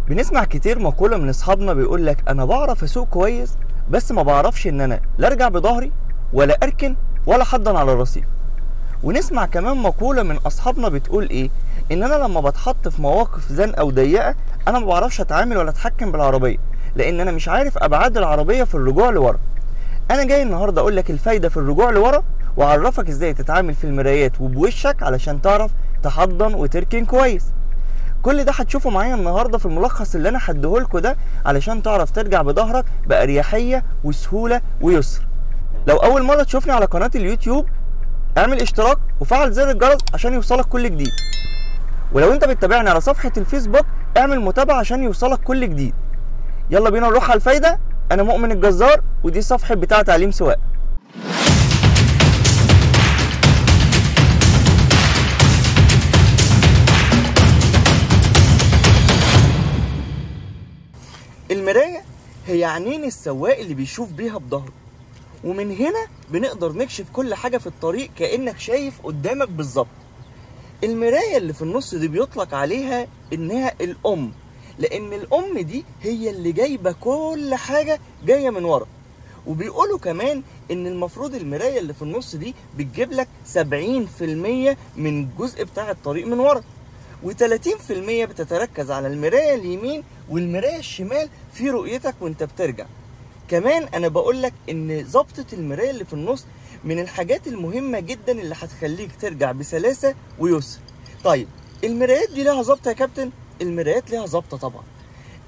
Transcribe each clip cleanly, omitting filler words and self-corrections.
بنسمع كتير مقولة من اصحابنا بيقول لك انا بعرف اسوق كويس، بس ما بعرفش ان انا لا ارجع بظهري ولا اركن ولا حضن على الرصيف. ونسمع كمان مقولة من اصحابنا بتقول ايه، ان انا لما بتحط في مواقف زنقة وضيقة انا ما بعرفش اتعامل ولا اتحكم بالعربية، لان انا مش عارف ابعاد العربية في الرجوع لورا. انا جاي النهاردة اقول لك الفايدة في الرجوع لورا، واعرفك ازاي تتعامل في المرايات وبوشك علشان تعرف تحضن وتركن كويس. كل ده هتشوفه معايا النهارده في الملخص اللي انا هديهولكوا ده، علشان تعرف ترجع بظهرك بأريحية وسهولة ويسر. لو اول مرة تشوفني على قناة اليوتيوب اعمل اشتراك وفعل زر الجرس عشان يوصلك كل جديد. ولو انت بتتابعني على صفحة الفيسبوك اعمل متابعة عشان يوصلك كل جديد. يلا بينا نروح على الفايدة. انا مؤمن الجزار، ودي صفحة بتاع تعليم سواقة. المراية هي عينين السواق اللي بيشوف بيها بظهره، ومن هنا بنقدر نكشف كل حاجة في الطريق كأنك شايف قدامك بالظبط. المراية اللي في النص دي بيطلق عليها انها الام، لان الام دي هي اللي جايبة كل حاجة جاية من ورا. وبيقولوا كمان ان المفروض المراية اللي في النص دي بتجيب لك 70% من الجزء بتاع الطريق من ورا، و30% بتتركز على المراية اليمين والمراية الشمال في رؤيتك وانت بترجع. كمان انا بقول لك ان ظبطة المراية اللي في النص من الحاجات المهمة جدا اللي هتخليك ترجع بسلاسة ويسر. طيب المرايات دي لها ظبطة يا كابتن؟ المرايات لها ظبطة طبعا.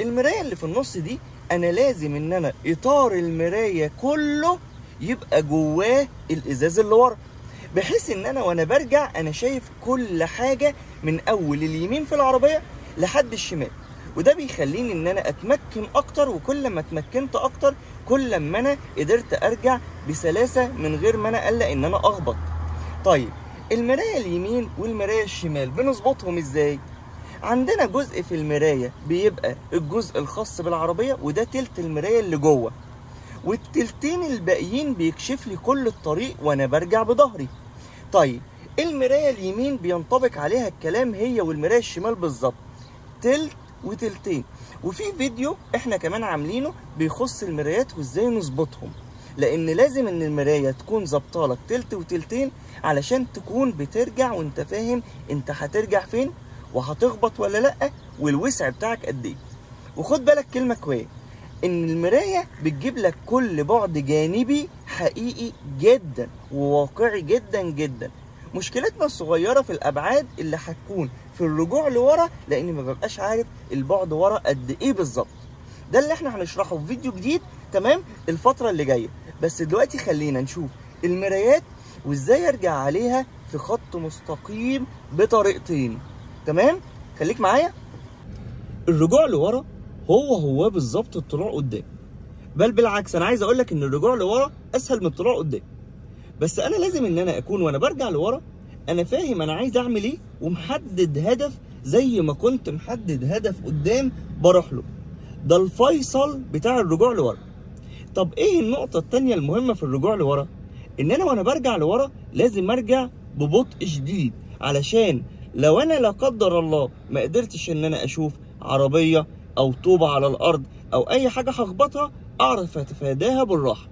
المراية اللي في النص دي انا لازم ان انا اطار المراية كله يبقى جواه الازاز اللي ورا، بحيث ان انا وانا برجع انا شايف كل حاجة من اول اليمين في العربية لحد الشمال. وده بيخليني ان انا اتمكن اكتر، وكل ما اتمكنت اكتر كل ما انا قدرت ارجع بسلاسة من غير ما انا اقلق ان انا اخبط. طيب المراية اليمين والمراية الشمال بنظبطهم ازاي؟ عندنا جزء في المراية بيبقى الجزء الخاص بالعربية، وده تلت المراية اللي جوه، والتلتين الباقيين بيكشف لي كل الطريق وانا برجع بظهري. طيب المراية اليمين بينطبق عليها الكلام هي والمراية الشمال بالظبط، تلت وتلتين. وفي فيديو احنا كمان عاملينه بيخص المرايات وازاي نظبطهم، لان لازم ان المراية تكون ظبطالك تلت وتلتين علشان تكون بترجع وانت فاهم انت هترجع فين وهتخبط ولا لا، والوسع بتاعك قد ايه. وخد بالك كلمة كويس، ان المراية بتجيب لك كل بعد جانبي حقيقي جدا وواقعي جدا جدا. مشكلتنا الصغيرة في الابعاد اللي هتكون في الرجوع لورا، لاني ما ببقاش عارف البعد ورا قد ايه بالظبط. ده اللي احنا هنشرحه في فيديو جديد تمام الفترة اللي جاية. بس دلوقتي خلينا نشوف المرايات وازاي ارجع عليها في خط مستقيم بطريقتين. تمام، خليك معايا. الرجوع لورا هو بالظبط الطلوع قدام، بل بالعكس انا عايز اقول لك ان الرجوع لورا اسهل من الطلوع قدام. بس انا لازم ان انا اكون وانا برجع لورا انا فاهم انا عايز اعمل ايه ومحدد هدف، زي ما كنت محدد هدف قدام بروح له. ده الفيصل بتاع الرجوع لورا. طب ايه النقطة التانية المهمة في الرجوع لورا؟ ان انا وانا برجع لورا لازم ارجع ببطء شديد، علشان لو انا لا قدر الله ما قدرتش ان انا اشوف عربية او طوبة على الارض او اي حاجة هخبطها اعرف اتفاداها بالراحة.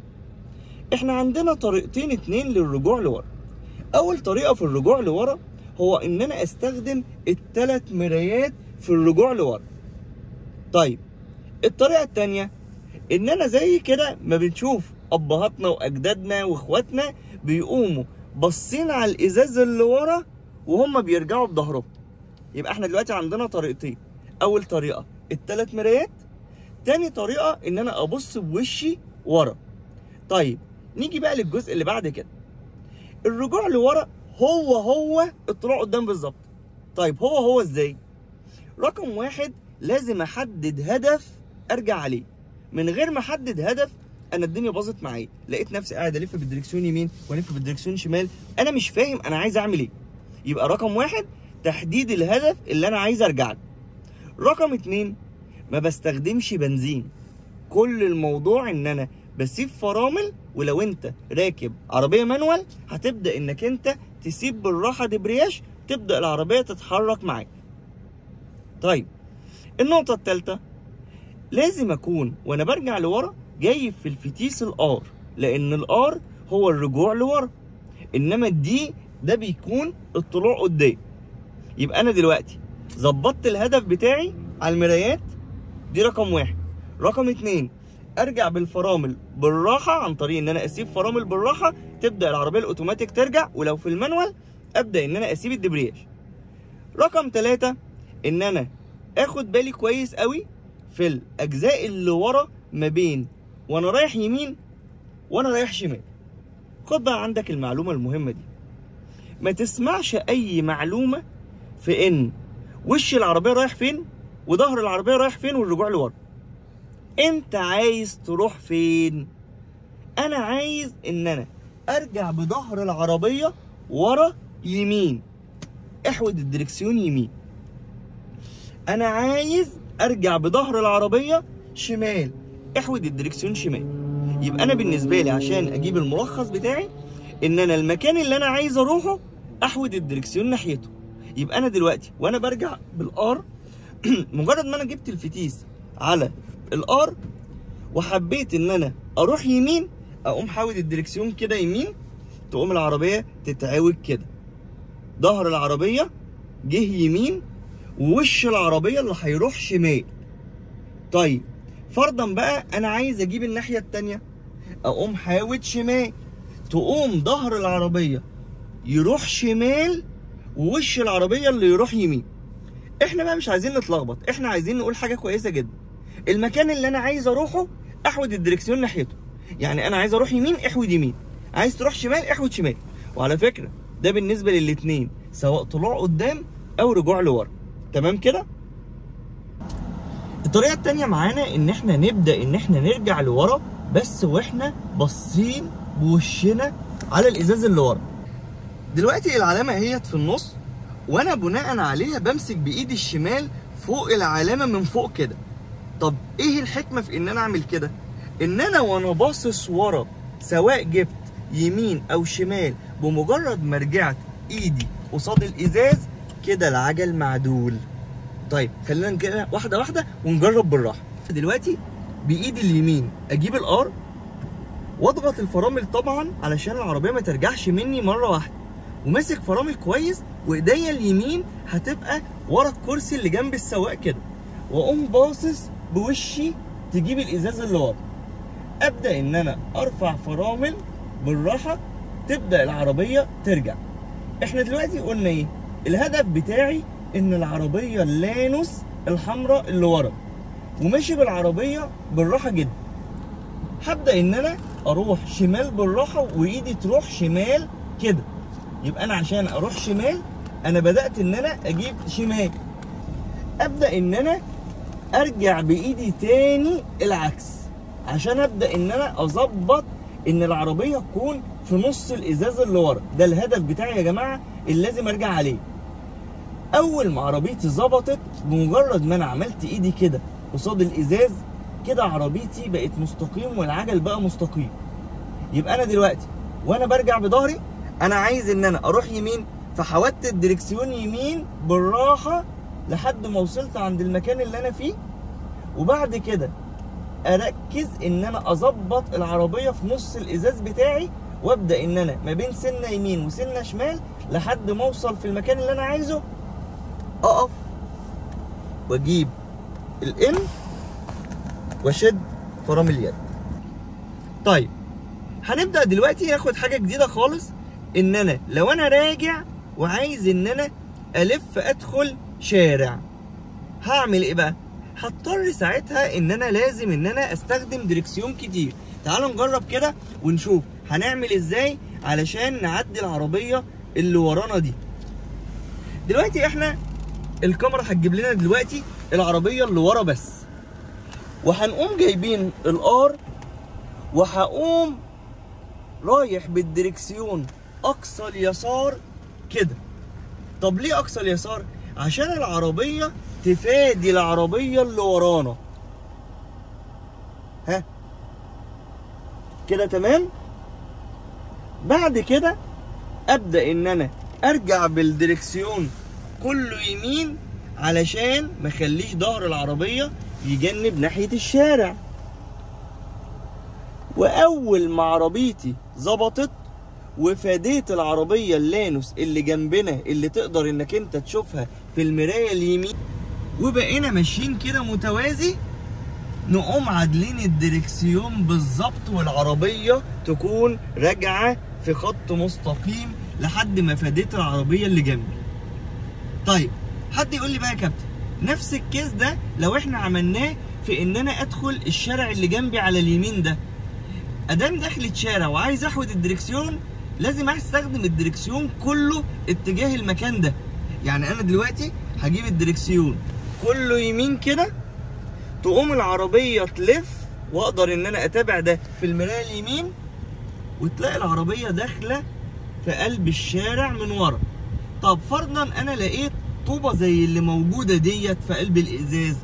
احنا عندنا طريقتين اتنين للرجوع لورا. اول طريقة في الرجوع لورا هو ان انا استخدم الثلاث مرايات في الرجوع لورا. طيب الطريقة التانية ان انا زي كده ما بنشوف ابهاتنا واجدادنا واخواتنا بيقوموا باصين على الازاز اللي ورا وهم بيرجعوا بظهرهم. يبقى احنا دلوقتي عندنا طريقتين، اول طريقة الثلاث مرايات، تاني طريقة ان انا ابص بوشي ورا. طيب نيجي بقى للجزء اللي بعد كده. الرجوع لورا هو الطلوع قدام بالظبط. طيب هو ازاي؟ رقم واحد لازم احدد هدف ارجع عليه. من غير ما احدد هدف انا الدنيا باظت معايا، لقيت نفسي قاعد الف بالدركسيون يمين والف بالدركسيون شمال، انا مش فاهم انا عايز اعمل ايه. يبقى رقم واحد تحديد الهدف اللي انا عايز ارجع له. رقم اتنين ما بستخدمش بنزين. كل الموضوع ان انا بسيب فرامل، ولو انت راكب عربيه مانوال هتبدا انك انت تسيب بالراحه دبرياج، تبدا العربيه تتحرك معاك. طيب النقطة التالتة، لازم اكون وانا برجع لورا جايب في الفتيس الار، لان الار هو الرجوع لورا، انما الدي ده بيكون الطلوع قدام. يبقى انا دلوقتي ظبطت الهدف بتاعي على المرايات، دي رقم واحد. رقم اتنين، ارجع بالفرامل بالراحه عن طريق ان انا اسيب فرامل بالراحه تبدا العربيه الاوتوماتيك ترجع، ولو في المانوال ابدا ان انا اسيب الدبرياج. رقم تلاتة، ان انا اخد بالي كويس قوي في الاجزاء اللي ورا ما بين وانا رايح يمين وانا رايح شمال. خد بقى عندك المعلومه المهمه دي، ما تسمعش اي معلومه في ان وش العربيه رايح فين وظهر العربيه رايح فين والرجوع لورا. انت عايز تروح فين؟ انا عايز ان انا ارجع بظهر العربيه ورا يمين، احود الدركسيون يمين. انا عايز ارجع بظهر العربيه شمال، احود الدركسيون شمال. يبقى انا بالنسبه لي عشان اجيب الملخص بتاعي ان انا المكان اللي انا عايز اروحه احود الدركسيون ناحيته. يبقى انا دلوقتي وانا برجع بالار مجرد ما انا جبت الفتيس على الار وحبيت ان انا اروح يمين، اقوم حاود الدركسيون كده يمين، تقوم العربيه تتعوج كده، ظهر العربيه جه يمين ووش العربيه اللي هيروح شمال. طيب فرضا بقى انا عايز اجيب الناحيه التانيه، اقوم حاود شمال، تقوم ظهر العربيه يروح شمال ووش العربيه اللي يروح يمين. احنا بقى مش عايزين نتلخبط، احنا عايزين نقول حاجه كويسه جدا، المكان اللي انا عايز اروحه احود الدركسيون ناحيته. يعني انا عايز اروح يمين احود يمين، عايز تروح شمال احود شمال. وعلى فكره ده بالنسبه للاتنين، سواء طلوع قدام او رجوع لورا. تمام كده؟ الطريقه التانيه معانا ان احنا نبدا ان احنا نرجع لورا بس واحنا باصين بوشنا على الازاز اللي ورا. دلوقتي العلامه اهيت في النص، وانا بناء عليها بمسك بايدي الشمال فوق العلامه من فوق كده. طب ايه الحكمه في ان انا اعمل كده؟ ان انا وانا باصص ورا سواء جبت يمين او شمال، بمجرد ما رجعت ايدي قصاد الازاز كده العجل معدول. طيب خلينا كده واحده واحده ونجرب بالراحه. دلوقتي بايدي اليمين اجيب الار واضغط الفرامل طبعا علشان العربيه ما ترجعش مني مره واحده، وماسك فرامل كويس، وايديا اليمين هتبقى ورا الكرسي اللي جنب السواق كده، واقوم باصص بوشي تجيب الازاز اللي ورا. ابدا ان انا ارفع فرامل بالراحه تبدا العربيه ترجع. احنا دلوقتي قلنا ايه؟ الهدف بتاعي ان العربيه اللانوس الحمراء اللي ورا، وماشي بالعربيه بالراحه جدا. هبدا ان انا اروح شمال بالراحه وايدي تروح شمال كده. يبقى انا عشان اروح شمال انا بدات ان انا اجيب شمال، ابدا ان انا ارجع بايدي تاني العكس عشان ابدا ان انا اظبط ان العربيه تكون في نص الازاز اللي ورا. ده الهدف بتاعي يا جماعه اللي لازم ارجع عليه. اول ما عربيتي ظبطت، بمجرد ما انا عملت ايدي كده قصاد الازاز كده عربيتي بقت مستقيم والعجل بقى مستقيم. يبقى انا دلوقتي وانا برجع بظهري انا عايز ان انا اروح يمين، فحودت الدركسيون يمين بالراحه لحد ما وصلت عند المكان اللي انا فيه، وبعد كده اركز ان انا اظبط العربيه في نص الازاز بتاعي، وابدا ان انا ما بين سنه يمين وسنه شمال لحد ما اوصل في المكان اللي انا عايزه، اقف واجيب الان واشد فرامل اليد. طيب هنبدا دلوقتي ناخد حاجه جديده خالص، ان انا لو انا راجع وعايز ان انا الف ادخل شارع هعمل ايه بقى؟ هضطر ساعتها ان انا لازم ان انا استخدم دركسيون كتير. تعالوا نجرب كده ونشوف هنعمل ازاي علشان نعدي العربيه اللي ورانا دي. دلوقتي احنا الكاميرا هتجيب لنا دلوقتي العربيه اللي ورا بس، وهنقوم جايبين الار وهقوم رايح بالدركسيون اقصى اليسار كده. طب ليه اقصى اليسار؟ عشان العربيه تفادي العربيه اللي ورانا. ها كده تمام؟ بعد كده ابدا ان انا ارجع بالدركسيون كله يمين علشان ما اخليش ظهر العربيه يجنب ناحيه الشارع. واول ما عربيتي ظبطت وفاديت العربيه اللانوس اللي جنبنا اللي تقدر انك انت تشوفها في المرايه اليمين، وبقينا ماشيين كده متوازي، نقوم عادلين الدركسيون بالظبط والعربيه تكون راجعه في خط مستقيم لحد ما فاديت العربيه اللي جنبي. طيب حد يقول لي بقى يا كابتن، نفس الكيس ده لو احنا عملناه في ان انا ادخل الشارع اللي جنبي على اليمين ده، ادام دخلت شارع وعايز احود الدركسيون لازم استخدم الدركسيون كله اتجاه المكان ده. يعني انا دلوقتي هجيب الدركسيون كله يمين كده، تقوم العربيه تلف واقدر ان انا اتابع ده في المرايه اليمين، وتلاقي العربيه داخله في قلب الشارع من ورا. طب فرضا انا لقيت طوبه زي اللي موجوده ديت في قلب الازاز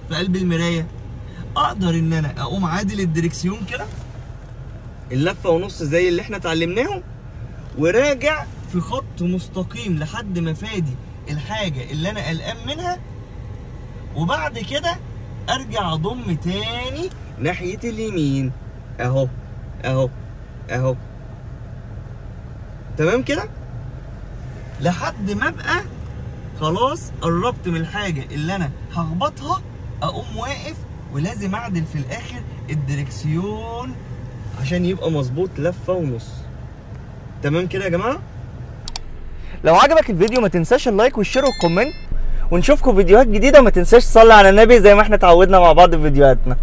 في قلب المرايه، اقدر ان انا اقوم عادل الدركسيون كده اللفه ونص زي اللي احنا اتعلمناهم، وراجع في خط مستقيم لحد ما فادي الحاجه اللي انا قلقان منها، وبعد كده ارجع اضم تاني ناحيه اليمين اهو اهو اهو. تمام كده لحد ما ابقى خلاص قربت من الحاجه اللي انا هخبطها، اقوم واقف ولازم اعدل في الاخر الدركسيون عشان يبقى مظبوط لفه ونص. تمام كده يا جماعه؟ لو عجبك الفيديو ما تنساش اللايك والشير والكومنت، ونشوفكم فيديوهات جديده، وما تنساش تصلي على النبي زي ما احنا اتعودنا مع بعض في فيديوهاتنا.